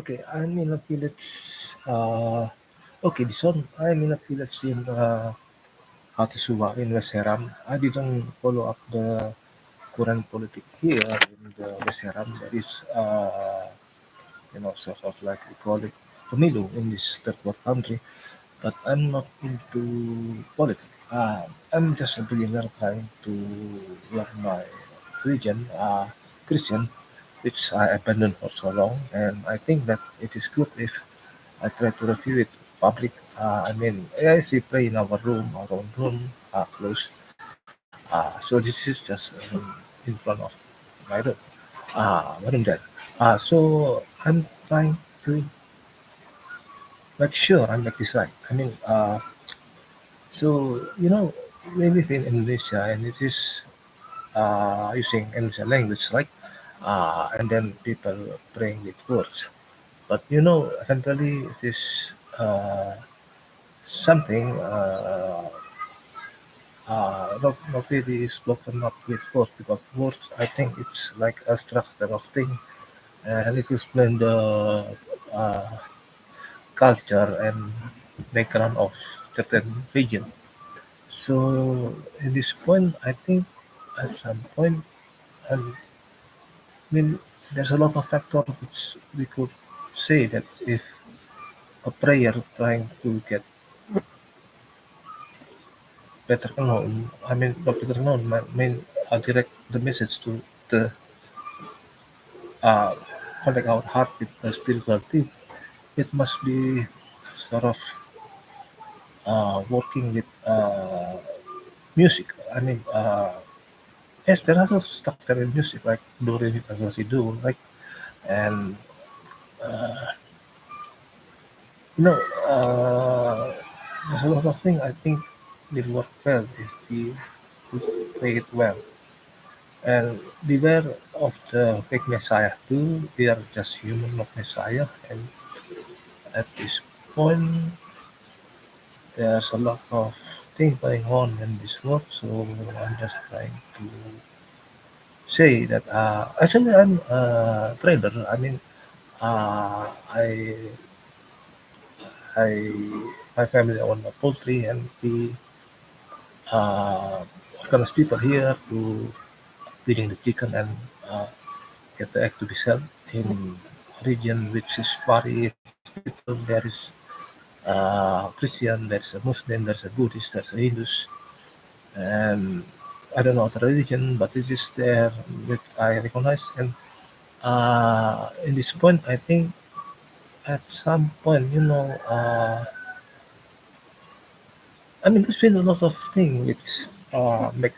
Okay, I'm in a village. Okay, this one, I'm in a village in Hatisuwa in West Seram. I didn't follow up the current politics here in the West Seram. That is, sort of like we call it pemilu in this third world country. But I'm not into politics. I'm just a beginner trying to learn my religion, Christian, which I abandoned for so long. And I think that it is good if I try to review it public. I mean, I see play in our room, our own room, close. So this is just in front of my room. What am that? So I'm trying to make sure I make this right. I mean, we live in Indonesia and it is using Indonesian language, right? And then people praying with words. But eventually it is something not really is broken up with words because words I think it's like a structure of thing and it explains the uh, culture and background of certain region. So in this point, I think at some point, I mean, there's a lot of factors which we could say that if a prayer trying to get better known, I mean, not better known, I mean, direct the message to the uh, connect our heart with the spiritual thing, it must be sort of working with music. I mean, yes, there are some structure in music like do re mi fa sol si do, like and uh, you know, there's a lot of things I think will work well if we play it well. And beware of the fake messiah too. They are just human, not messiah. And at this point, there's a lot of things going on in this world. So I'm just trying to say that actually I'm a trader. I mean, I I my family own a poultry and we uh, organize people here to feeding the chicken and uh, get the egg to be sold in region which is various people. There is Christian, there's a Muslim, there's a Buddhist, there's a Hindus, and I don't know the religion, but it is there which I recognize. And in this point, I think at some point, I mean, there's been a lot of things which make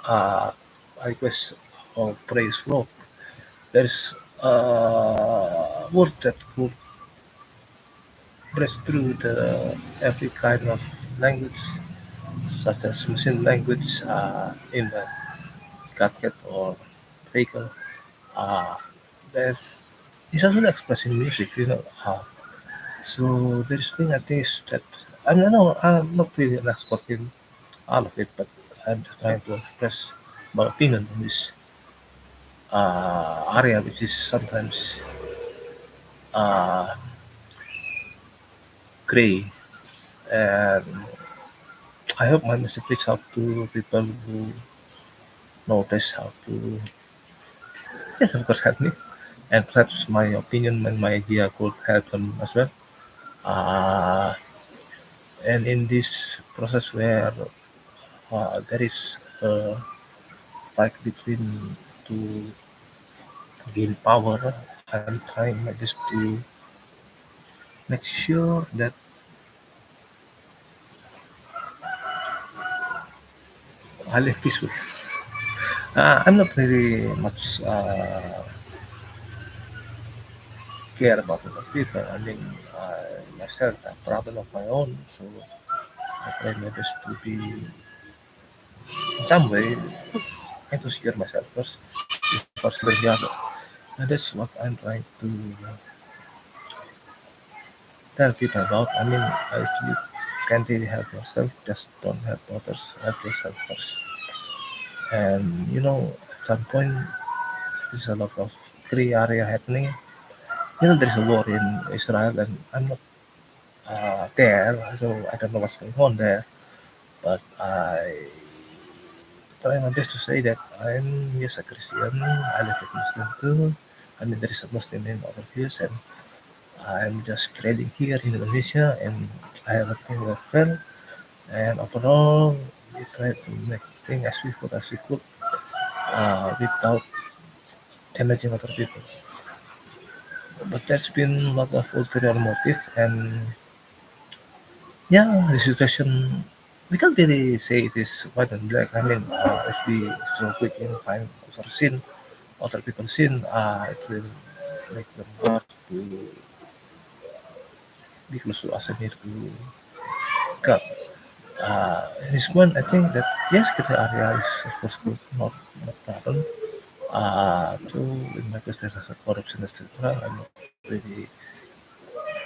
uh, I request or praise Lord. There's word that could break through the every kind of language, such as Muslim language in the gadget or vehicle. Uh, there's it's also expressed in music, So there's thing I think is that I don't know. I'm not really an expert in all of it, but I'm just trying to express my opinion on this area, which is sometimes uh, gray. And I hope my message reach out to people who know best how to, yes, of course, help me. And perhaps my opinion and my idea could help them as well. Uh, and in this process where there is a fight between to gain power, I'm trying my best to make sure that I live peacefully. I'm not very much care about other people. I mean, myself, I have problem of my own, so I try my best to be, in some way, trying to secure myself first before securing the other. And that's what I'm trying to tell people about. I mean, if you can't really help yourself, just don't help others. Help yourself first. And at some point, there's a lot of gray area happening. there's a war in Israel, and I'm not there, so I don't know what's going on there. But I try my best to say that I'm yes a Christian. I live with Muslim too. I mean, there is a Muslim in other views, and I'm just trading here in Indonesia, and I have a thing with friend. And overall, we try to make things as we could without damaging other people. But there's been a lot of ulterior motive, and yeah, the situation we can't really say it is white and black. I mean, if we so quick in find other people's sin, it will make them hard to be close to us and near to God. In this one, I think that yes, the area is of course good, not problem. So in my case, there's a corruption, etc. I'm not really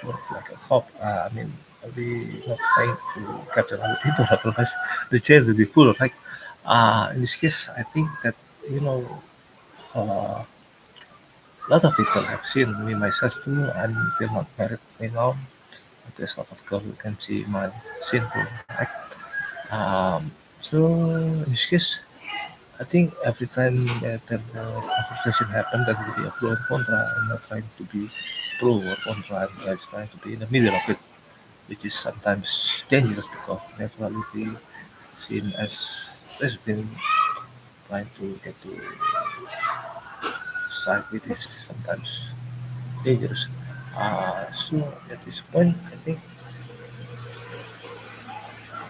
work like a cop. I mean, I'll be not trying to capture other people, otherwise the jail will be full, right? In this case, I think that you know, a lot of people have seen me myself too. I'm still not married right now. There's a lot of girls who can see my sinful act. So in this case, I think every time that the conversation happens, there will be a pro and contra. I'm not trying to be pro or contra. I'm just trying to be in the middle of it, which is sometimes dangerous because neutrality seen as has been trying to get to side with is sometimes dangerous. So at this point, I think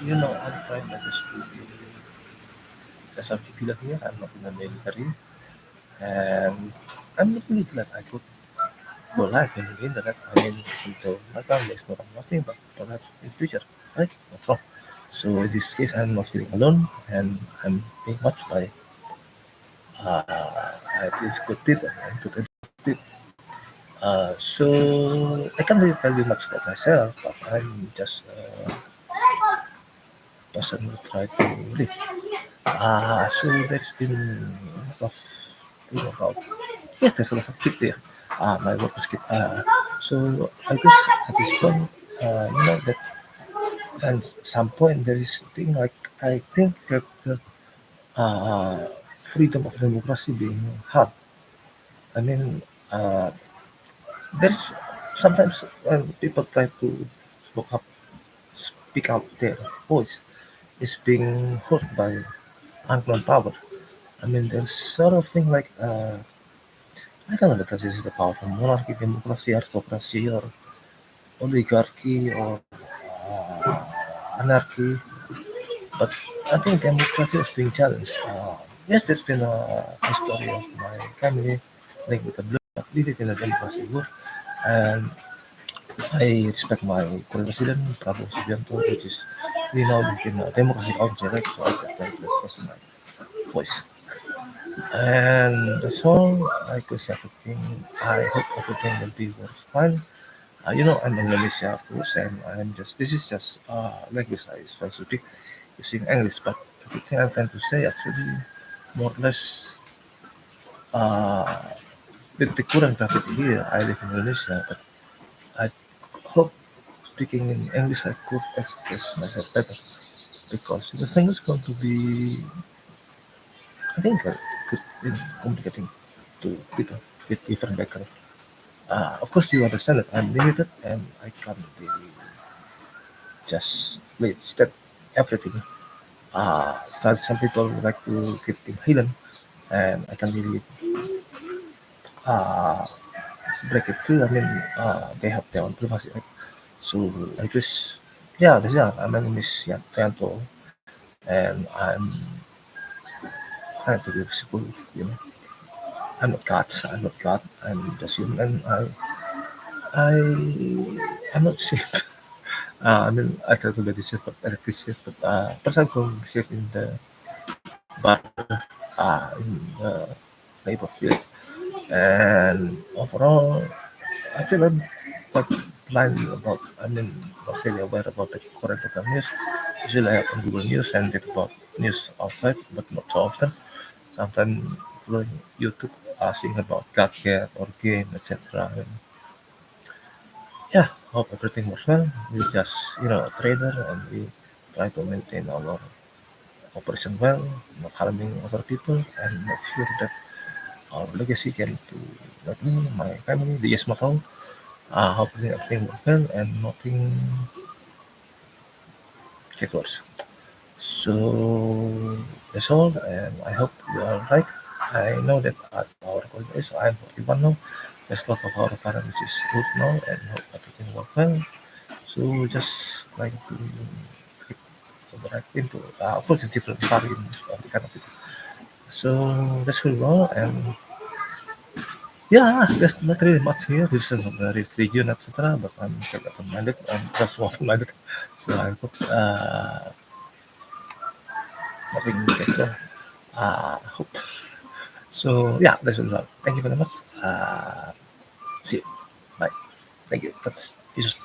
I'm trying my best to be as a civilian here. I'm not in the military, and I'm not really glad I could go live in the internet. I mean, until my family is not nothing, but perhaps in future, right? What's wrong? So in this case, I'm not feeling alone, and I'm being watched by at least good people and good people. So I can't really tell you much about myself, but I'm just a person who try to live. So there's been a lot of thing about yes, there's a lot of kid there. My work is kid. So I guess at this point, that at some point there is thing like I think that the uh, freedom of democracy being hard. I mean, there's sometimes when people try to spoke up, speak out their voice is being hurt by unknown power. I mean, there's sort of thing like I don't know whether this is the powerful monarchy, democracy, aristocracy, or oligarchy, or anarchy. But I think democracy is being challenged. Yes, there's been a history of my family linked with the blood. We live in a democracy world, and I respect my current president, Prabowo Subianto, which is we now live in a democracy country, right? So I just like to express my voice. And that's all I could say everything. I hope everything will be worth fine. I'm in Malaysia first, and this is just language I try to speak using English, but everything I'm trying to say actually more or less uh, with the current gravity here. I live in Indonesia, but I hope speaking in English I could express myself better because the thing is going to be, I think, good in communicating to people with different background. Of course, you understand that I'm limited and I can't really just step everything. Some people like to keep things hidden, and I can really uh, break it too. I mean, they have their own privacy, right? So I guess, yeah, my name is Yanto, and I'm trying to be visible, you know. I'm not God. I'm not God. I'm just human. I, I'm not safe. I mean, I try to be safe, but safe, but person who safe in the barber, in the labor field, and overall, I feel I'm quite blind about. I mean, not really aware about the current local news. Usually, I have on Google News and read about news outside, but not so often. Sometimes following YouTube, seeing about gadget or game, etc. hope everything works well. We just, a trader, and we try to maintain our operation well, not harming other people, and make sure that our legacy can to not me, my family, the yes home. Hopefully everything works well and nothing get worse. So that's all, and I hope you are right. I know that at our college, I'm 41 now. There's a lot of our parents which is good now, and hope everything works well. So just like to keep the right into, of course, it's different story in every kind of people. So that's really well, and yeah, there's not really much here. This is the religion, etc. But I'm quite open-minded. I'm just open-minded, so I hope nothing gets wrong. Hope. So yeah, that's really all. Thank you very much. See you. Bye. Thank you. God bless. Jesus.